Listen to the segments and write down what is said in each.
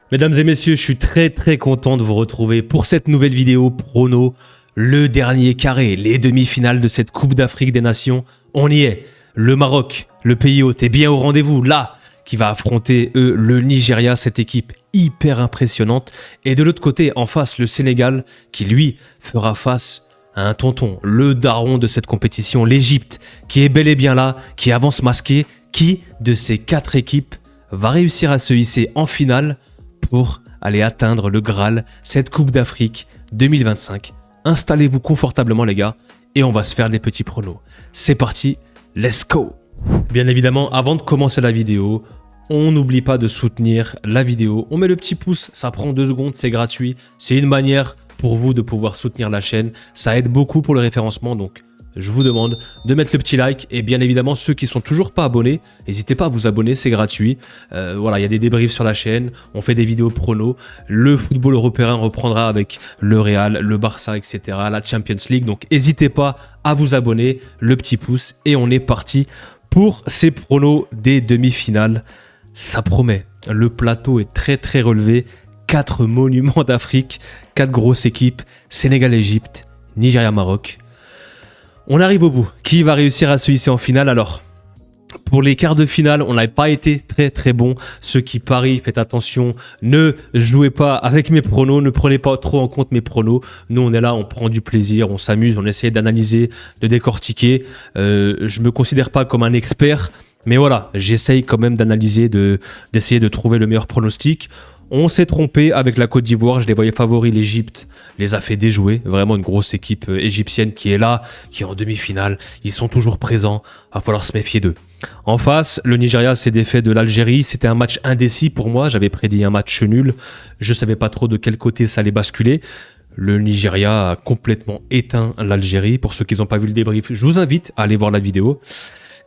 Mesdames et messieurs, je suis très content de vous retrouver pour cette nouvelle vidéo prono, le dernier carré, les demi-finales de cette Coupe d'Afrique des Nations. On y est, le Maroc, le pays hôte est bien au rendez-vous, là, qui va affronter le Nigeria, cette équipe hyper impressionnante. Et de l'autre côté, en face, le Sénégal, qui lui fera face à un tonton, le daron de cette compétition, l'Égypte, qui est bel et bien là, qui avance masqué, qui, de ces quatre équipes, va réussir à se hisser en finale pour aller atteindre le Graal, cette Coupe d'Afrique 2025. Installez-vous confortablement les gars et on va se faire des petits pronos. C'est parti, let's go! Bien évidemment, avant de commencer la vidéo, on n'oublie pas de soutenir la vidéo. On met le petit pouce, ça prend 2 secondes, c'est gratuit. C'est une manière pour vous de pouvoir soutenir la chaîne. Ça aide beaucoup pour le référencement, donc je vous demande de mettre le petit like. Et bien évidemment, ceux qui sont toujours pas abonnés, n'hésitez pas à vous abonner, c'est gratuit. Voilà, il y a des débriefs sur la chaîne, on fait des vidéos pronos. Le football européen reprendra avec le Real, le Barça, etc. La Champions League. Donc n'hésitez pas à vous abonner, le petit pouce. Et on est parti pour ces pronos des demi-finales. Ça promet, le plateau est très relevé. 4 monuments d'Afrique, 4 grosses équipes, Sénégal-Égypte, Nigeria-Maroc. On arrive au bout. Qui va réussir à se hisser en finale? Alors, pour les quarts de finale, on n'a pas été très bon. Ceux qui parient, faites attention. Ne jouez pas avec mes pronos. Ne prenez pas trop en compte mes pronos. Nous, on est là, on prend du plaisir, on s'amuse, on essaie d'analyser, de décortiquer. Je me considère pas comme un expert, mais voilà, j'essaye quand même d'analyser, d'essayer de trouver le meilleur pronostic. On s'est trompé avec la Côte d'Ivoire, je les voyais favoris, l'Égypte les a fait déjouer, vraiment une grosse équipe égyptienne qui est là, qui est en demi-finale, ils sont toujours présents, va falloir se méfier d'eux. En face, le Nigeria s'est défait de l'Algérie, c'était un match indécis pour moi, j'avais prédit un match nul, je savais pas trop de quel côté ça allait basculer. Le Nigeria a complètement éteint l'Algérie, pour ceux qui n'ont pas vu le débrief, je vous invite à aller voir la vidéo.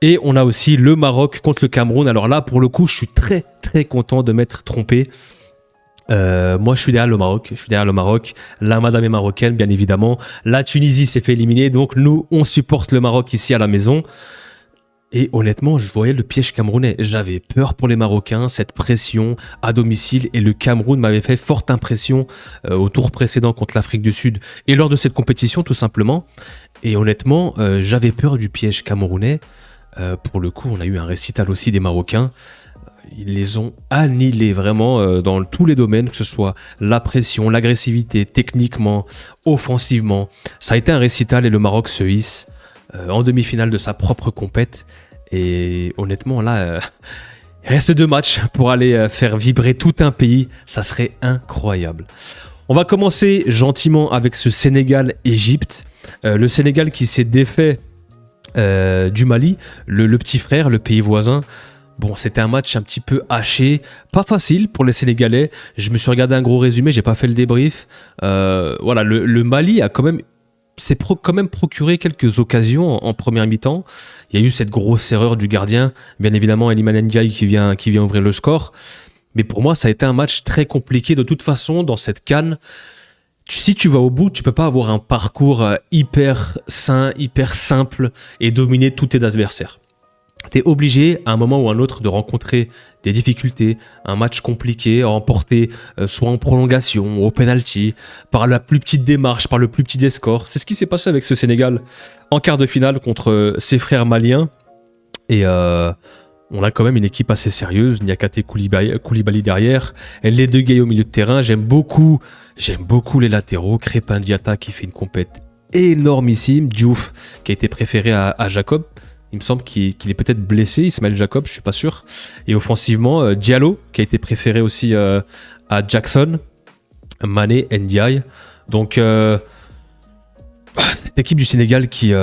Et on a aussi le Maroc contre le Cameroun, alors là pour le coup je suis très content de m'être trompé. Moi je suis derrière le Maroc, la madame est marocaine bien évidemment, la Tunisie s'est fait éliminer, donc nous on supporte le Maroc ici à la maison. Et honnêtement je voyais le piège camerounais, j'avais peur pour les Marocains, cette pression à domicile, et le Cameroun m'avait fait forte impression au tour précédent contre l'Afrique du Sud et lors de cette compétition tout simplement. Et honnêtement j'avais peur du piège camerounais. Pour le coup on a eu un récital aussi des Marocains. Ils les ont annihilés vraiment dans tous les domaines, que ce soit la pression, l'agressivité, techniquement, offensivement. Ça a été un récital et le Maroc se hisse en demi-finale de sa propre compète. Et honnêtement, là, il reste 2 matchs pour aller faire vibrer tout un pays. Ça serait incroyable. On va commencer gentiment avec ce Sénégal-Égypte. Le Sénégal qui s'est défait du Mali, le petit frère, le pays voisin. Bon, c'était un match un petit peu haché, pas facile pour les Sénégalais. Je me suis regardé un gros résumé, j'ai pas fait le débrief. Voilà, le Mali a quand même, quand même procuré quelques occasions en première mi-temps. Il y a eu cette grosse erreur du gardien, bien évidemment, Iliman Ndiaye qui vient ouvrir le score. Mais pour moi, ça a été un match très compliqué. De toute façon, dans cette CAN, si tu vas au bout, tu peux pas avoir un parcours hyper sain, hyper simple et dominer tous tes adversaires. Tu es obligé à un moment ou à un autre de rencontrer des difficultés, un match compliqué à remporter soit en prolongation, au penalty, par la plus petite démarche, par le plus petit des scores. C'est ce qui s'est passé avec ce Sénégal en quart de finale contre ses frères maliens. Et on a quand même une équipe assez sérieuse. Niakate Koulibaly derrière, les 2 Gueye au milieu de terrain. J'aime beaucoup les latéraux. Crépin Diatta qui fait une compète énormissime. Diouf qui a été préféré à Jacob. Il me semble qu'il est peut-être blessé, Ismaël Jacob, je suis pas sûr. Et offensivement, Diallo, qui a été préféré aussi à Jackson, Mané, Ndiaye. Donc, cette équipe du Sénégal qui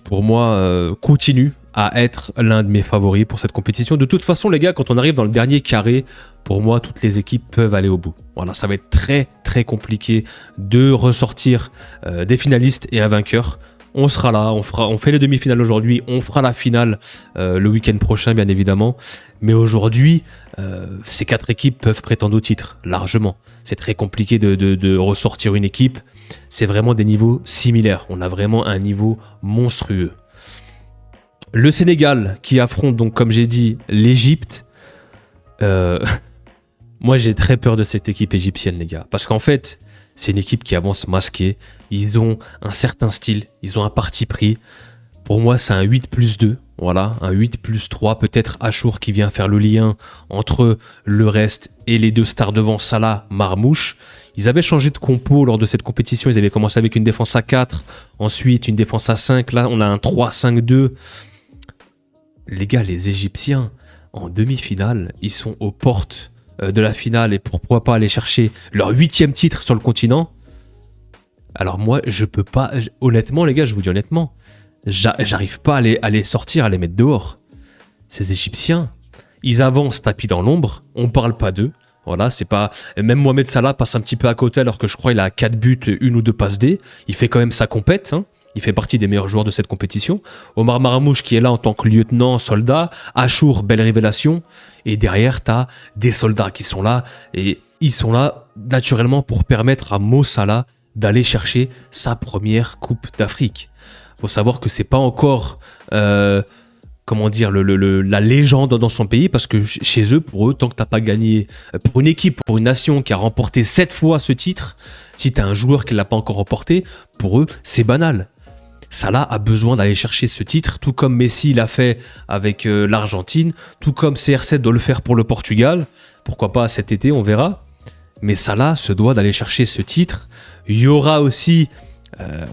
pour moi, continue à être l'un de mes favoris pour cette compétition. De toute façon, les gars, quand on arrive dans le dernier carré, pour moi, toutes les équipes peuvent aller au bout. Voilà, ça va être très compliqué de ressortir des finalistes et un vainqueur. On sera là, on fait les demi-finales aujourd'hui, on fera la finale le week-end prochain bien évidemment. Mais aujourd'hui, ces 4 équipes peuvent prétendre au titre, largement. C'est très compliqué de ressortir une équipe. C'est vraiment des niveaux similaires. On a vraiment un niveau monstrueux. Le Sénégal qui affronte donc, comme j'ai dit, l'Égypte. Moi, j'ai très peur de cette équipe égyptienne, les gars. Parce qu'en fait, c'est une équipe qui avance masquée. Ils ont un certain style, ils ont un parti pris. Pour moi, c'est un 8+2. Voilà, un 8+3. Peut-être Achour qui vient faire le lien entre le reste et les deux stars devant, Salah, Marmouche. Ils avaient changé de compo lors de cette compétition. Ils avaient commencé avec une défense à 4, ensuite une défense à 5. Là, on a un 3-5-2. Les gars, les Égyptiens, en demi-finale, ils sont aux portes de la finale et pourquoi pas aller chercher leur 8e titre sur le continent. Alors moi, je peux pas... Honnêtement, les gars, je vous dis honnêtement, j'arrive pas à les sortir, à les mettre dehors. Ces Égyptiens, ils avancent tapis dans l'ombre, on parle pas d'eux. Voilà, c'est pas... Même Mohamed Salah passe un petit peu à côté alors que je crois qu'il a 4 buts, 1 ou 2 passes D. Il fait quand même sa compète, hein. Il fait partie des meilleurs joueurs de cette compétition. Omar Marmouche qui est là en tant que lieutenant, soldat. Achour, belle révélation. Et derrière, tu as des soldats qui sont là. Et ils sont là naturellement pour permettre à Mo Salah d'aller chercher sa première Coupe d'Afrique. Faut savoir que c'est pas encore... comment dire, la légende dans son pays, parce que chez eux, pour eux, tant que t'as pas gagné, pour une équipe, pour une nation qui a remporté 7 fois ce titre, si t'as un joueur qui l'a pas encore remporté, pour eux, c'est banal. Salah a besoin d'aller chercher ce titre, tout comme Messi l'a fait avec l'Argentine, tout comme CR7 doit le faire pour le Portugal, pourquoi pas cet été, on verra. Mais Salah se doit d'aller chercher ce titre. Il y aura aussi,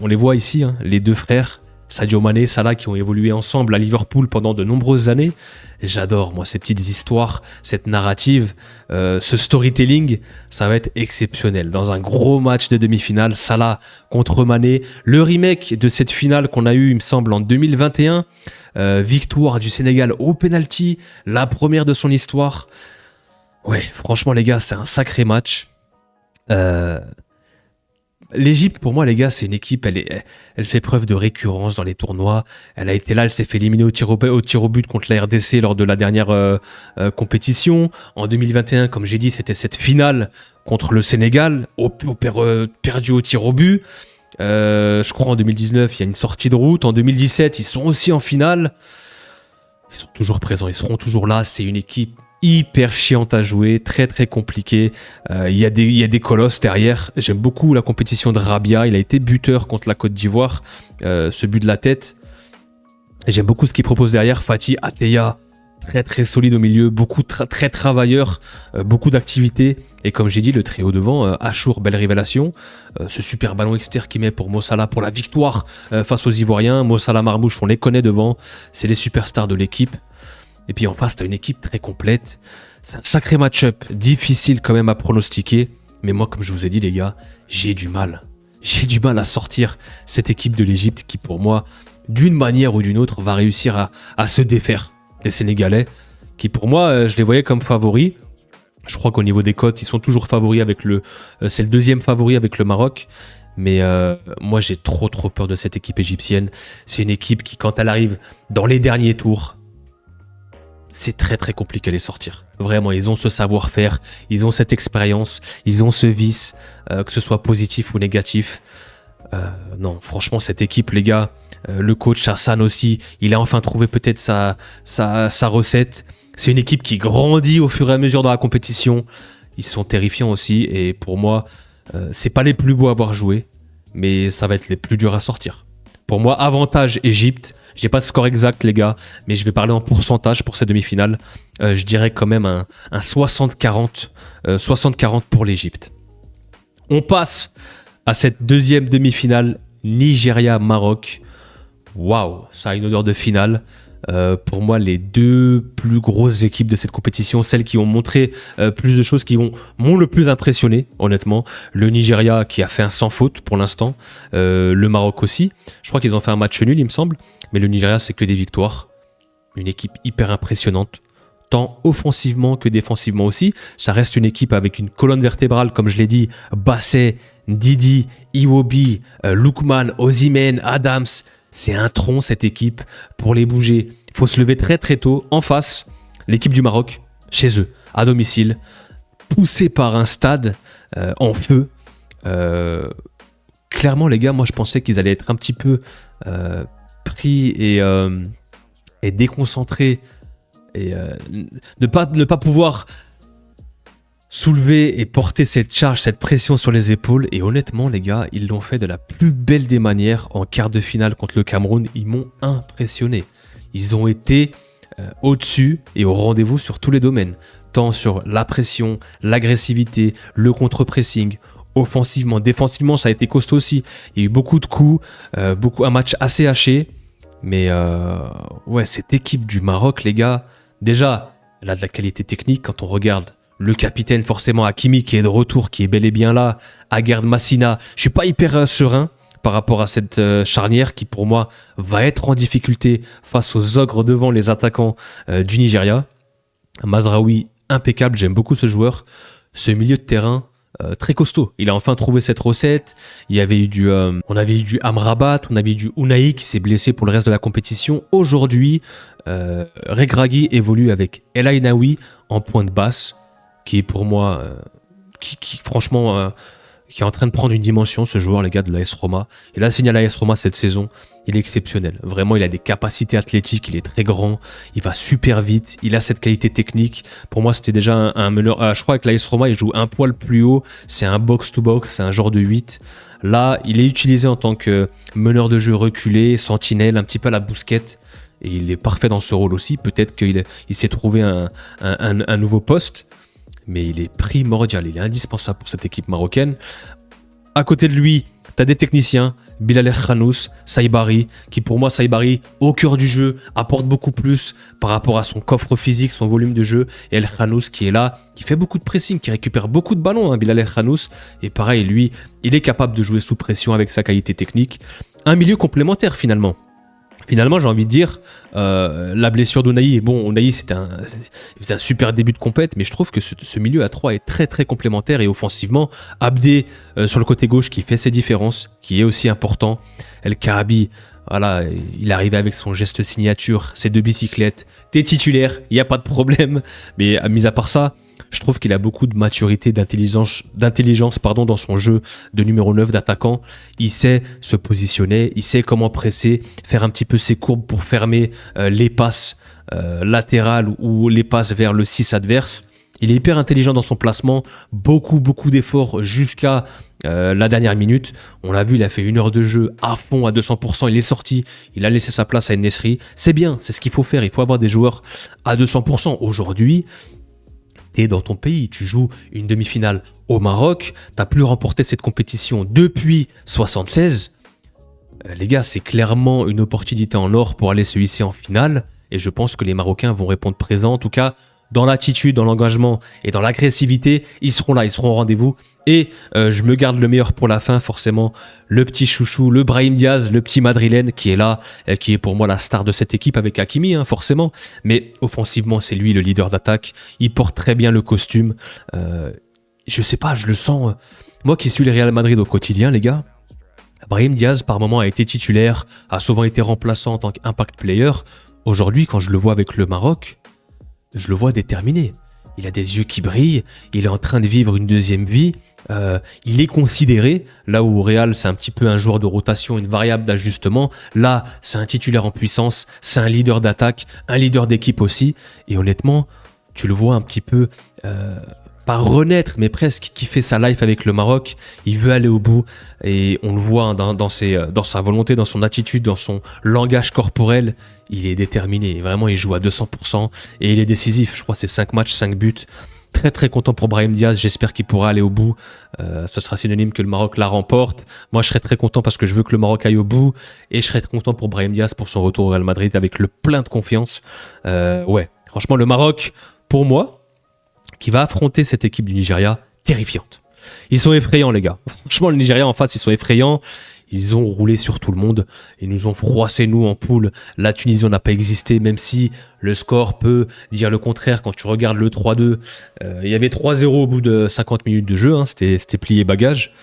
on les voit ici, hein, les deux frères, Sadio Mané, Salah, qui ont évolué ensemble à Liverpool pendant de nombreuses années. J'adore, moi, ces petites histoires, cette narrative, ce storytelling, ça va être exceptionnel. Dans un gros match de demi-finale, Salah contre Mané, le remake de cette finale qu'on a eu, il me semble, en 2021, victoire du Sénégal au penalty, la première de son histoire. Ouais, franchement, les gars, c'est un sacré match. L'Égypte, pour moi, les gars, c'est une équipe, elle fait preuve de récurrence dans les tournois. Elle a été là, elle s'est fait éliminer au tir au but contre la RDC lors de la dernière compétition. En 2021, comme j'ai dit, c'était cette finale contre le Sénégal, perdu au tir au but. Je crois en 2019, il y a une sortie de route. En 2017, ils sont aussi en finale. Ils sont toujours présents, ils seront toujours là. C'est une équipe hyper chiante à jouer, très très compliqué. Il y a des colosses derrière. J'aime beaucoup la compétition de Rabia. Il a été buteur contre la Côte d'Ivoire, ce but de la tête. Et j'aime beaucoup ce qu'il propose derrière. Fatih Ateya, très très solide au milieu, beaucoup très travailleur, beaucoup d'activité. Et comme j'ai dit, le trio devant, Achour, belle révélation. Ce super ballon externe qu'il met pour Mo Salah pour la victoire face aux Ivoiriens. Mo Salah, Marmouche, on les connaît devant. C'est les superstars de l'équipe. Et puis en face, tu as une équipe très complète. C'est un sacré match-up, difficile quand même à pronostiquer. Mais moi, comme je vous ai dit, les gars, j'ai du mal. J'ai du mal à sortir cette équipe de l'Égypte qui, pour moi, d'une manière ou d'une autre, va réussir à se défaire des Sénégalais. Qui, pour moi, je les voyais comme favoris. Je crois qu'au niveau des cotes, ils sont toujours favoris avec c'est le deuxième favori avec le Maroc. Mais moi, j'ai trop peur de cette équipe égyptienne. C'est une équipe qui, quand elle arrive dans les derniers tours, c'est très très compliqué à les sortir. Vraiment, ils ont ce savoir-faire, ils ont cette expérience, ils ont ce vice, que ce soit positif ou négatif. Non, franchement, cette équipe, les gars, le coach Hassan aussi, il a enfin trouvé peut-être sa recette. C'est une équipe qui grandit au fur et à mesure dans la compétition. Ils sont terrifiants aussi, et pour moi, c'est pas les plus beaux à avoir joué, mais ça va être les plus durs à sortir. Pour moi, avantage Égypte. J'ai pas de score exact, les gars, mais je vais parler en pourcentage pour cette demi-finale. Je dirais quand même un 60-40 pour l'Égypte. On passe à cette deuxième demi-finale, Nigeria-Maroc. Waouh, ça a une odeur de finale. Pour moi, les deux plus grosses équipes de cette compétition, celles qui ont montré plus de choses, qui m'ont le plus impressionné, honnêtement. Le Nigeria qui a fait un sans faute pour l'instant. Le Maroc aussi. Je crois qu'ils ont fait un match nul, il me semble. Mais le Nigeria, c'est que des victoires. Une équipe hyper impressionnante. Tant offensivement que défensivement aussi. Ça reste une équipe avec une colonne vertébrale, comme je l'ai dit. Bassey, Ndidi, Iwobi, Lookman, Osimhen, Adams. C'est un tronc, cette équipe, pour les bouger. Il faut se lever très très tôt. En face, l'équipe du Maroc, chez eux, à domicile, poussée par un stade en feu. Clairement, les gars, moi je pensais qu'ils allaient être un petit peu pris et déconcentrés et ne pas pouvoir soulever et porter cette charge, cette pression sur les épaules. Et honnêtement, les gars, ils l'ont fait de la plus belle des manières en quart de finale contre le Cameroun. Ils m'ont impressionné. Ils ont été au-dessus et au rendez-vous sur tous les domaines. Tant sur la pression, l'agressivité, le contre-pressing, offensivement, défensivement, ça a été costaud aussi. Il y a eu beaucoup de coups, un match assez haché. Mais ouais, cette équipe du Maroc, les gars, déjà, elle a de la qualité technique quand on regarde le capitaine, forcément, Hakimi, qui est de retour, qui est bel et bien là, Aguerd Massina. Je suis pas hyper serein par rapport à cette charnière qui, pour moi, va être en difficulté face aux ogres devant les attaquants du Nigeria. Mazraoui, impeccable, j'aime beaucoup ce joueur. Ce milieu de terrain, très costaud. Il a enfin trouvé cette recette. Il y avait eu on avait eu du Amrabat, on avait eu du Unai qui s'est blessé pour le reste de la compétition. Aujourd'hui, Regragui évolue avec El Ainaoui en pointe basse, qui est pour moi, franchement, qui est en train de prendre une dimension, ce joueur, les gars, de l'AS Roma. Il a signé à l'AS Roma cette saison. Il est exceptionnel. Vraiment, il a des capacités athlétiques, il est très grand, il va super vite, il a cette qualité technique. Pour moi, c'était déjà un meneur. Je crois que l'AS Roma, il joue un poil plus haut. C'est un box-to-box, c'est un genre de 8. Là, il est utilisé en tant que meneur de jeu reculé, sentinelle, un petit peu à la Bousquet. Et il est parfait dans ce rôle aussi. Peut-être qu'il s'est trouvé un nouveau poste. Mais il est primordial, il est indispensable pour cette équipe marocaine. À côté de lui, tu as des techniciens, Bilal Khanous, Saibari, qui pour moi, Saibari, au cœur du jeu, apporte beaucoup plus par rapport à son coffre physique, son volume de jeu. Et El Khanous qui est là, qui fait beaucoup de pressing, qui récupère beaucoup de ballons, hein, Bilal Khanous. Et pareil, lui, il est capable de jouer sous pression avec sa qualité technique. Un milieu complémentaire finalement. Finalement, j'ai envie de dire, la blessure d'Unai, bon, Unai, il faisait un super début de compète, mais je trouve que ce milieu à 3 est très très complémentaire et offensivement, Abdé sur le côté gauche qui fait ses différences, qui est aussi important. El Karabi, voilà, il est arrivé avec son geste signature, ses 2 bicyclettes, t'es titulaire, il n'y a pas de problème, mais mis à part ça, je trouve qu'il a beaucoup de maturité, d'intelligence dans son jeu de numéro 9 d'attaquant. Il sait se positionner, il sait comment presser, faire un petit peu ses courbes pour fermer les passes latérales ou les passes vers le 6 adverse. Il est hyper intelligent dans son placement, beaucoup d'efforts jusqu'à la dernière minute. On l'a vu, il a fait 1 heure de jeu à fond, à 200%, il est sorti, il a laissé sa place à En-Nesyri. C'est bien, c'est ce qu'il faut faire, il faut avoir des joueurs à 200%. Aujourd'hui, t'es dans ton pays, tu joues une demi-finale au Maroc, t'as plus remporté cette compétition depuis 76. Les gars, c'est clairement une opportunité en or pour aller se hisser en finale, et je pense que les Marocains vont répondre présent, en tout cas, dans l'attitude, dans l'engagement et dans l'agressivité, ils seront là, ils seront au rendez-vous. Et je me garde le meilleur pour la fin, forcément, le petit chouchou, le Brahim Diaz, le petit madrilène qui est là, qui est pour moi la star de cette équipe avec Hakimi, hein, forcément. Mais offensivement, c'est lui le leader d'attaque. Il porte très bien le costume. Je sais pas, je le sens. Moi qui suis le Real Madrid au quotidien, les gars, Brahim Diaz, par moment, a été titulaire, a souvent été remplaçant en tant qu'impact player. Aujourd'hui, quand je le vois avec le Maroc, je le vois déterminé. Il a des yeux qui brillent, il est en train de vivre une deuxième vie. Il est considéré, là où au Real c'est un petit peu un joueur de rotation, une variable d'ajustement, là c'est un titulaire en puissance, c'est un leader d'attaque, un leader d'équipe aussi, et honnêtement, tu le vois un petit peu, pas renaître, mais presque, qui fait sa life avec le Maroc, il veut aller au bout, et on le voit hein, dans sa volonté, dans son attitude, dans son langage corporel, il est déterminé, vraiment il joue à 200%, et il est décisif, je crois c'est 5 matchs, 5 buts, très très content pour Brahim Diaz, j'espère qu'il pourra aller au bout, ce sera synonyme que le Maroc la remporte. Moi je serais très content parce que je veux que le Maroc aille au bout, et je serais très content pour Brahim Diaz pour son retour au Real Madrid avec le plein de confiance. Ouais, franchement le Maroc, pour moi, qui va affronter cette équipe du Nigeria, terrifiante. Ils sont effrayants les gars, franchement le Nigeria en face ils sont effrayants. Ils ont roulé sur tout le monde. Ils nous ont froissé, nous, en poule. La Tunisie n'a pas existé, même si le score peut dire le contraire. Quand tu regardes le 3-2, il y avait 3-0 au bout de 50 minutes de jeu. Hein, c'était plié bagage.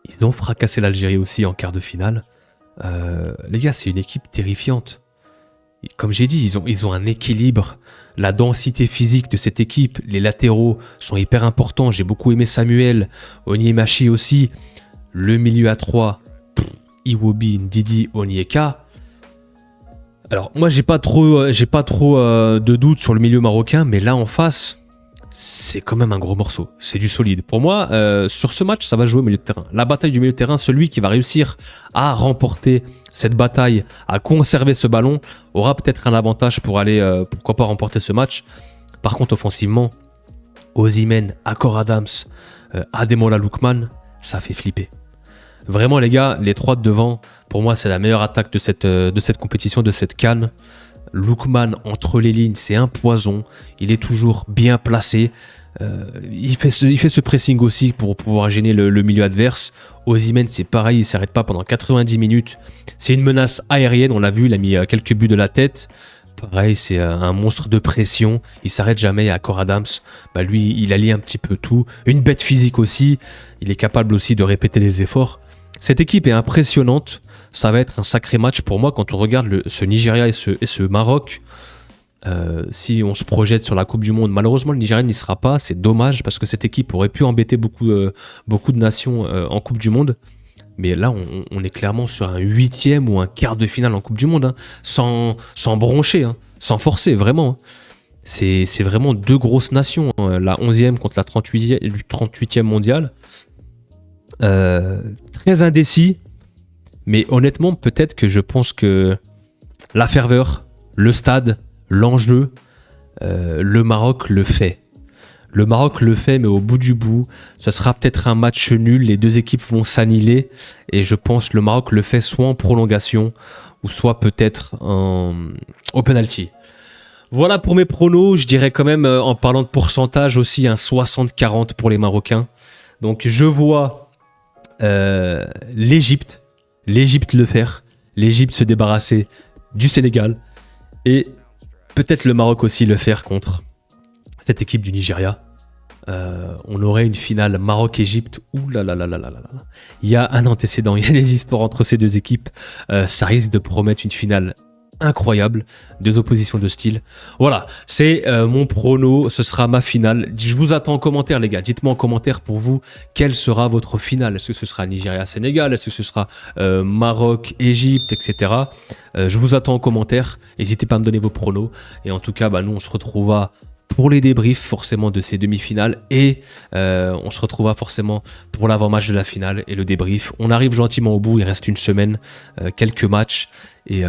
Ils ont fracassé l'Algérie aussi en quart de finale. Les gars, c'est une équipe terrifiante. Comme j'ai dit, ils ont un équilibre. La densité physique de cette équipe, les latéraux sont hyper importants. J'ai beaucoup aimé Samuel, Onyemachi aussi. Le milieu à 3, Iwobi, Ndidi, Onyeka. Alors moi j'ai pas trop de doutes sur le milieu marocain, mais là en face, c'est quand même un gros morceau. C'est du solide. Pour moi, sur ce match, ça va jouer au milieu de terrain. La bataille du milieu de terrain, celui qui va réussir à remporter cette bataille, à conserver ce ballon, aura peut-être un avantage pour aller, pourquoi pas, remporter ce match. Par contre, offensivement, Osimhen, Akor Adams, Ademola Lookman, ça fait flipper. Vraiment, les gars, les trois de devant, pour moi, c'est la meilleure attaque de cette compétition, de cette CAN. Lookman, entre les lignes, c'est un poison. Il est toujours bien placé. Il fait ce pressing aussi pour pouvoir gêner le milieu adverse. Osimhen, c'est pareil, il ne s'arrête pas pendant 90 minutes. C'est une menace aérienne, on l'a vu, il a mis quelques buts de la tête. Pareil, c'est un monstre de pression. Il s'arrête jamais. À Akor Adams, lui, il allie un petit peu tout. Une bête physique aussi. Il est capable aussi de répéter les efforts. Cette équipe est impressionnante. Ça va être un sacré match pour moi quand on regarde ce Nigeria et ce Maroc. Si on se projette sur la Coupe du Monde, malheureusement le Nigeria n'y sera pas. C'est dommage parce que cette équipe aurait pu embêter beaucoup de nations en Coupe du Monde. Mais là, on est clairement sur un 8e ou un quart de finale en Coupe du Monde, hein, sans broncher, hein, sans forcer, vraiment. Hein. C'est vraiment deux grosses nations, hein, la 11e contre la 38e mondiale. Très indécis, mais honnêtement, peut-être que je pense que la ferveur, le stade, l'enjeu, le Maroc le fait. Le Maroc le fait, mais au bout du bout, ce sera peut-être un match nul. Les deux équipes vont s'annihiler. Et je pense que le Maroc le fait soit en prolongation, ou soit peut-être au penalty. Voilà pour mes pronos. Je dirais quand même, en parlant de pourcentage aussi, un 60-40 pour les Marocains. Donc je vois l'Égypte le faire. L'Égypte se débarrasser du Sénégal. Et peut-être le Maroc aussi le faire contre cette équipe du Nigeria. On aurait une finale Maroc-Égypte. Ouh là là là là là là. Il y a un antécédent, il y a des histoires entre ces deux équipes. Ça risque de promettre une finale incroyable, deux oppositions de style. Voilà, c'est mon prono, ce sera ma finale. Je vous attends en commentaire, les gars. Dites-moi en commentaire pour vous, quelle sera votre finale. Est-ce que ce sera Nigeria-Sénégal? Est-ce que ce sera Maroc-Égypte, etc. Je vous attends en commentaire. N'hésitez pas à me donner vos pronos. Et en tout cas, nous, on se retrouvera pour les débriefs forcément de ces demi-finales et on se retrouvera forcément pour l'avant-match de la finale et le débrief. On arrive gentiment au bout, il reste une semaine, quelques matchs et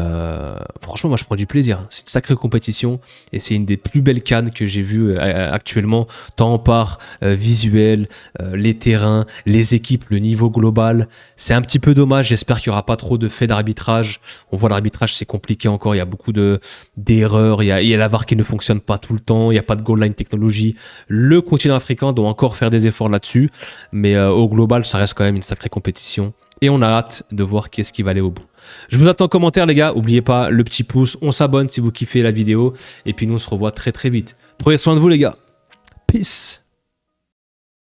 franchement moi je prends du plaisir. C'est une sacrée compétition et c'est une des plus belles CAN que j'ai vues actuellement, tant par visuel, les terrains, les équipes, le niveau global. C'est un petit peu dommage, j'espère qu'il n'y aura pas trop de faits d'arbitrage. On voit l'arbitrage c'est compliqué encore, il y a beaucoup d'erreurs, il y a la VAR qui ne fonctionne pas tout le temps, il n'y a pas de goal line technologie. Le continent africain doit encore faire des efforts là-dessus, mais au global ça reste quand même une sacrée compétition et on a hâte de voir qui est-ce qui va aller au bout. Je vous attends en commentaire les gars, n'oubliez pas le petit pouce, on s'abonne si vous kiffez la vidéo et puis nous on se revoit très très vite. Prenez soin de vous les gars, peace.